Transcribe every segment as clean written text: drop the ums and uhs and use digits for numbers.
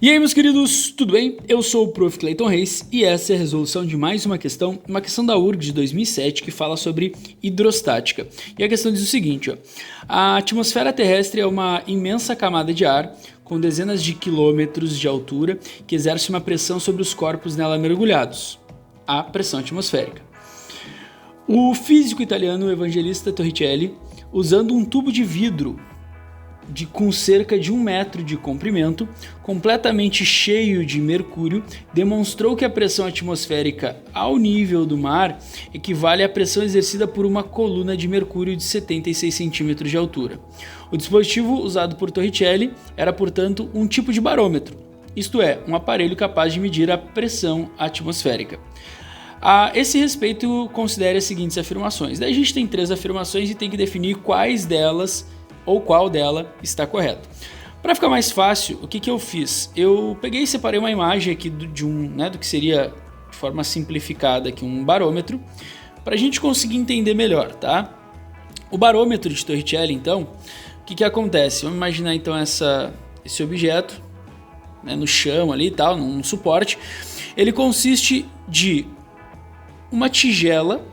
E aí, meus queridos, tudo bem? Eu sou o Prof. Clayton Reis e essa é a resolução de mais uma questão da URG de 2007 que fala sobre hidrostática. E a questão diz o seguinte, ó: a atmosfera terrestre é uma imensa camada de ar com dezenas de quilômetros de altura que exerce uma pressão sobre os corpos nela mergulhados, a pressão atmosférica. O físico italiano Evangelista Torricelli, usando um tubo de vidro com cerca de 1 metro de comprimento, completamente cheio de mercúrio, demonstrou que a pressão atmosférica ao nível do mar equivale à pressão exercida por uma coluna de mercúrio de 76 centímetros de altura. O dispositivo usado por Torricelli era, portanto, um tipo de barômetro, isto é, um aparelho capaz de medir a pressão atmosférica. A esse respeito, considere as seguintes afirmações. Daí a gente tem 3 afirmações e tem que definir quais delas ou qual dela está correto. Para ficar mais fácil, o que eu fiz? Eu peguei e separei uma imagem aqui do que seria, de forma simplificada, aqui, um barômetro, para a gente conseguir entender melhor, tá? O barômetro de Torricelli, então, o que acontece? Vamos imaginar então esse objeto, né, no chão ali e tal, num suporte. Ele consiste de uma tigela,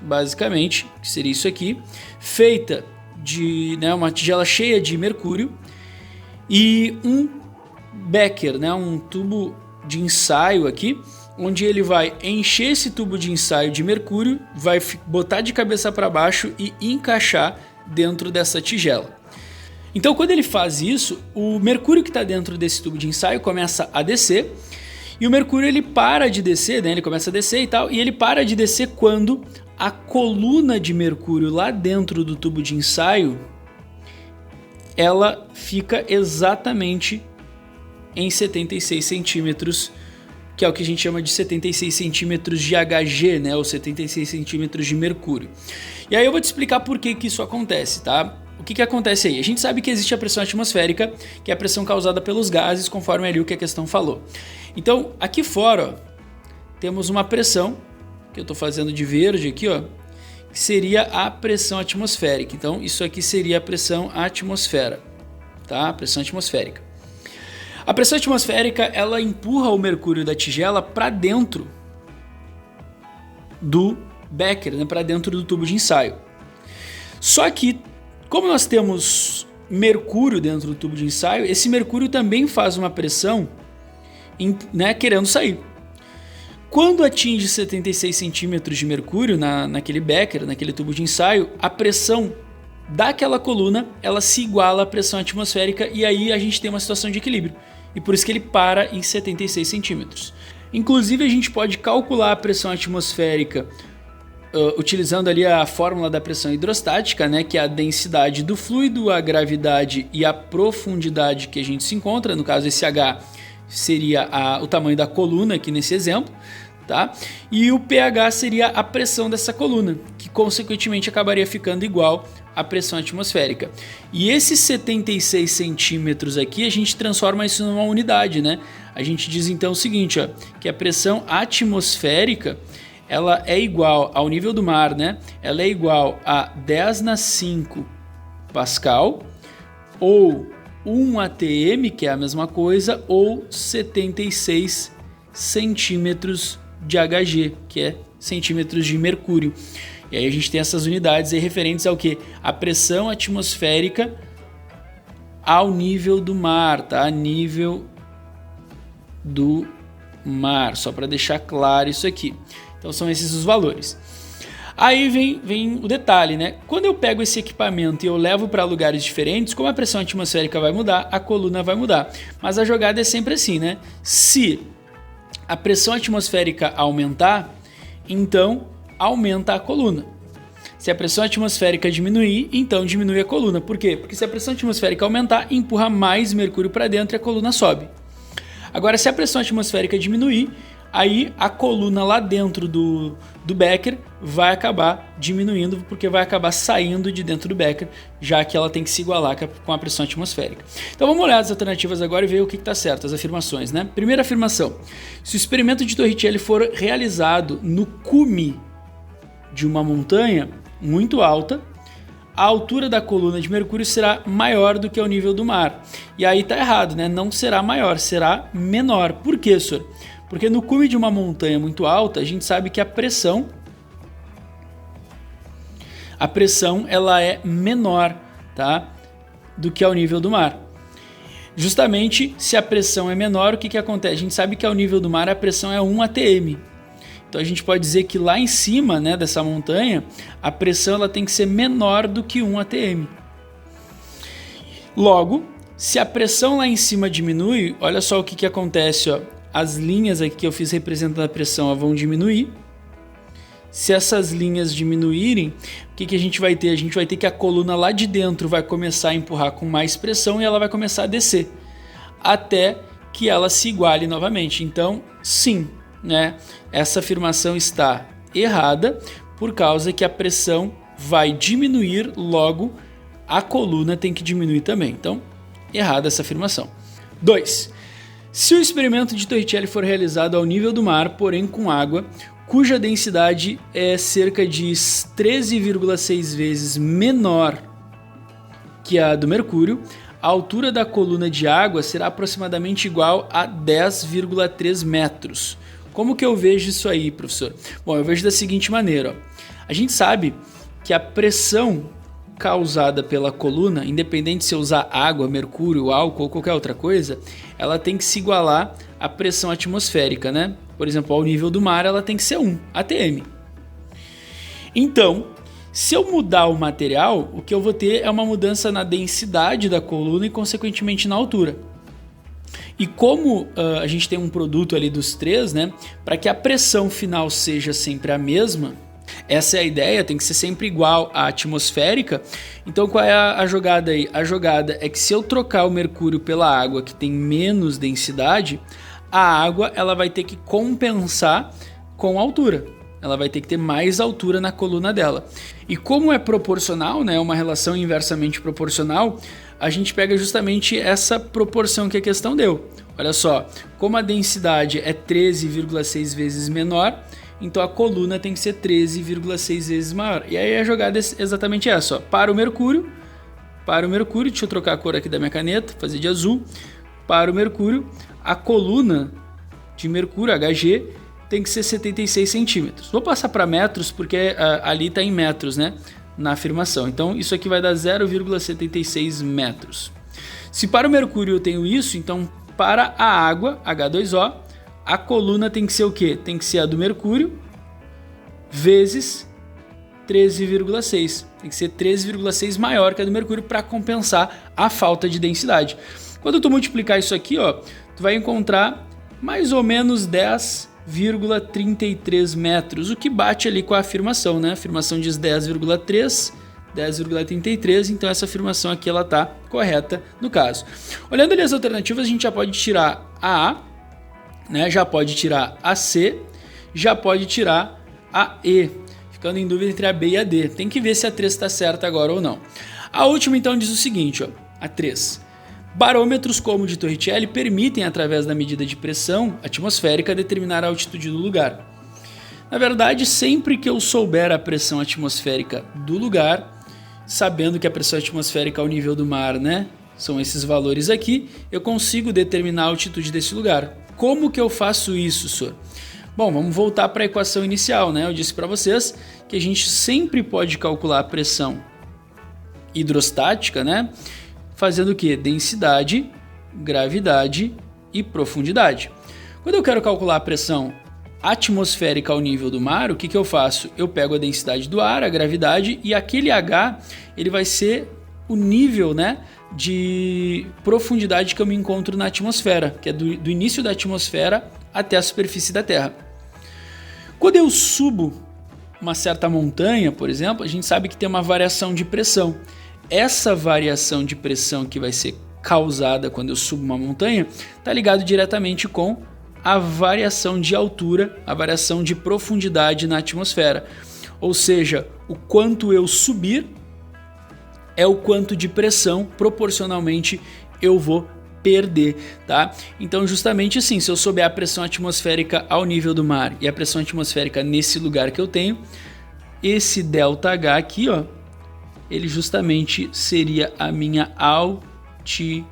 basicamente, que seria isso aqui, feita de uma tigela cheia de mercúrio e um becker, um tubo de ensaio aqui, onde ele vai encher esse tubo de ensaio de mercúrio, vai botar de cabeça para baixo e encaixar dentro dessa tigela. Então, quando ele faz isso, o mercúrio que está dentro desse tubo de ensaio começa a descer, e o mercúrio ele para de descer, ele começa a descer e tal, e ele para de descer quando a coluna de mercúrio lá dentro do tubo de ensaio, ela fica exatamente em 76 centímetros, que é o que a gente chama de 76 centímetros de Hg, ou 76 centímetros de mercúrio. E aí eu vou te explicar por que isso acontece, tá? O que acontece aí? A gente sabe que existe a pressão atmosférica, que é a pressão causada pelos gases, conforme ali o que a questão falou. Então, aqui fora, temos uma pressão, que eu estou fazendo de verde aqui, que seria a pressão atmosférica. Então, isso aqui seria a pressão atmosfera, tá? A pressão atmosférica. A pressão atmosférica, ela empurra o mercúrio da tigela para dentro do becker, para dentro do tubo de ensaio. Só que, como nós temos mercúrio dentro do tubo de ensaio, esse mercúrio também faz uma pressão, querendo sair. Quando atinge 76 centímetros de mercúrio naquele becker, naquele tubo de ensaio, a pressão daquela coluna ela se iguala à pressão atmosférica e aí a gente tem uma situação de equilíbrio. E por isso que ele para em 76 centímetros. Inclusive a gente pode calcular a pressão atmosférica utilizando ali a fórmula da pressão hidrostática, que é a densidade do fluido, a gravidade e a profundidade que a gente se encontra. No caso, esse H seria o tamanho da coluna aqui nesse exemplo, tá? E o pH seria a pressão dessa coluna, que consequentemente acabaria ficando igual à pressão atmosférica. E esses 76 centímetros aqui, a gente transforma isso numa unidade, A gente diz então o seguinte, que a pressão atmosférica ela é igual ao nível do mar, Ela é igual a 10⁵ Pascal, ou 1 atm, que é a mesma coisa, ou 76 centímetros de Hg, que é centímetros de mercúrio. E aí a gente tem essas unidades aí referentes ao que? A pressão atmosférica ao nível do mar, tá? A nível do mar, só para deixar claro isso aqui. Então são esses os valores. Aí vem o detalhe, Quando eu pego esse equipamento e eu levo para lugares diferentes, como a pressão atmosférica vai mudar, a coluna vai mudar. Mas a jogada é sempre assim, Se a pressão atmosférica aumentar, então aumenta a coluna. Se a pressão atmosférica diminuir, então diminui a coluna. Por quê? Porque se a pressão atmosférica aumentar, empurra mais mercúrio para dentro e a coluna sobe. Agora, se a pressão atmosférica diminuir, aí a coluna lá dentro do becker vai acabar diminuindo, porque vai acabar saindo de dentro do becker, já que ela tem que se igualar com a pressão atmosférica. Então vamos olhar as alternativas agora e ver o que está certo, as afirmações. Primeira afirmação: se o experimento de Torricelli for realizado no cume de uma montanha muito alta, a altura da coluna de Mercúrio será maior do que o nível do mar. E aí tá errado, né? Não será maior, será menor. Por quê, senhor? Porque no cume de uma montanha muito alta, a gente sabe que a pressão ela é menor, tá? Do que ao nível do mar. Justamente se a pressão é menor, o que acontece? A gente sabe que ao nível do mar a pressão é 1 atm. Então a gente pode dizer que lá em cima, né, dessa montanha, a pressão ela tem que ser menor do que 1 atm. Logo, se a pressão lá em cima diminui, olha só o que acontece, ó. As linhas aqui que eu fiz representando a pressão ó, vão diminuir. Se essas linhas diminuírem, o que a gente vai ter? A gente vai ter que a coluna lá de dentro vai começar a empurrar com mais pressão e ela vai começar a descer, até que ela se iguale novamente. Então, sim, né? Essa afirmação está errada, por causa que a pressão vai diminuir, logo a coluna tem que diminuir também. Então, errada essa afirmação. 2. Se o experimento de Torricelli for realizado ao nível do mar, porém com água, cuja densidade é cerca de 13,6 vezes menor que a do Mercúrio, a altura da coluna de água será aproximadamente igual a 10,3 metros. Como que eu vejo isso aí, professor? Bom, eu vejo da seguinte maneira. Ó. A gente sabe que a pressão causada pela coluna, independente se eu usar água, mercúrio, álcool ou qualquer outra coisa, ela tem que se igualar à pressão atmosférica, né? Por exemplo, ao nível do mar, ela tem que ser 1 atm. Então, se eu mudar o material, o que eu vou ter é uma mudança na densidade da coluna e, consequentemente, na altura. E como a gente tem um produto ali dos três, né? Para que a pressão final seja sempre a mesma, essa é a ideia, tem que ser sempre igual à atmosférica. Então qual é a jogada aí? A jogada é que se eu trocar o mercúrio pela água, que tem menos densidade, a água ela vai ter que compensar com a altura. Ela vai ter que ter mais altura na coluna dela. E como é proporcional, né, uma relação inversamente proporcional, a gente pega justamente essa proporção que a questão deu. Olha só, como a densidade é 13,6 vezes menor, então a coluna tem que ser 13,6 vezes maior. E aí a jogada é exatamente essa. Ó. Para o mercúrio, deixa eu trocar a cor aqui da minha caneta, fazer de azul. Para o mercúrio, a coluna de mercúrio, Hg, tem que ser 76 centímetros. Vou passar para metros porque ali está em metros, né? Na afirmação. Então isso aqui vai dar 0,76 metros. Se para o mercúrio eu tenho isso, então para a água, H2O, a coluna tem que ser o quê? Tem que ser a do mercúrio vezes 13,6. Tem que ser 13,6 maior que a do mercúrio para compensar a falta de densidade. Quando tu multiplicar isso aqui, ó, tu vai encontrar mais ou menos 10,33 metros, o que bate ali com a afirmação, né? A afirmação diz 10,3, 10,33, então essa afirmação aqui ela tá correta no caso. Olhando ali as alternativas, a gente já pode tirar a A, né? Já pode tirar a C, já pode tirar a E, ficando em dúvida entre a B e a D. Tem que ver se a 3 está certa agora ou não. A última então diz o seguinte, ó, a 3. Barômetros como o de Torricelli permitem, através da medida de pressão atmosférica, determinar a altitude do lugar. Na verdade, sempre que eu souber a pressão atmosférica do lugar, sabendo que a pressão atmosférica ao nível do mar, né, são esses valores aqui, eu consigo determinar a altitude desse lugar. Como que eu faço isso, senhor? Bom, vamos voltar para a equação inicial, né? Eu disse para vocês que a gente sempre pode calcular a pressão hidrostática, né? Fazendo o que? Densidade, gravidade e profundidade. Quando eu quero calcular a pressão atmosférica ao nível do mar, o que eu faço? Eu pego a densidade do ar, a gravidade, e aquele H ele vai ser o nível, né, de profundidade que eu me encontro na atmosfera, que é do início da atmosfera até a superfície da Terra. Quando eu subo uma certa montanha, por exemplo, a gente sabe que tem uma variação de pressão. Essa variação de pressão que vai ser causada quando eu subo uma montanha está ligado diretamente com a variação de altura, a variação de profundidade na atmosfera. Ou seja, o quanto eu subir é o quanto de pressão proporcionalmente eu vou perder, tá? Então justamente assim, se eu souber a pressão atmosférica ao nível do mar e a pressão atmosférica nesse lugar que eu tenho, esse ΔH aqui, ó, ele justamente seria a minha altitude.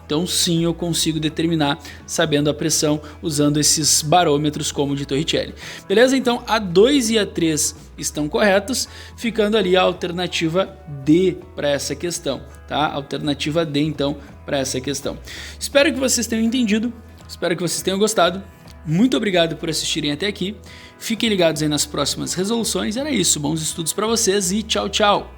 Então sim, eu consigo determinar sabendo a pressão usando esses barômetros como o de Torricelli. Beleza? Então a 2 e a 3 estão corretos, ficando ali a alternativa D para essa questão, tá? Alternativa D então para essa questão. Espero que vocês tenham entendido, espero que vocês tenham gostado. Muito obrigado por assistirem até aqui. Fiquem ligados aí nas próximas resoluções. Era isso, bons estudos para vocês e tchau, tchau!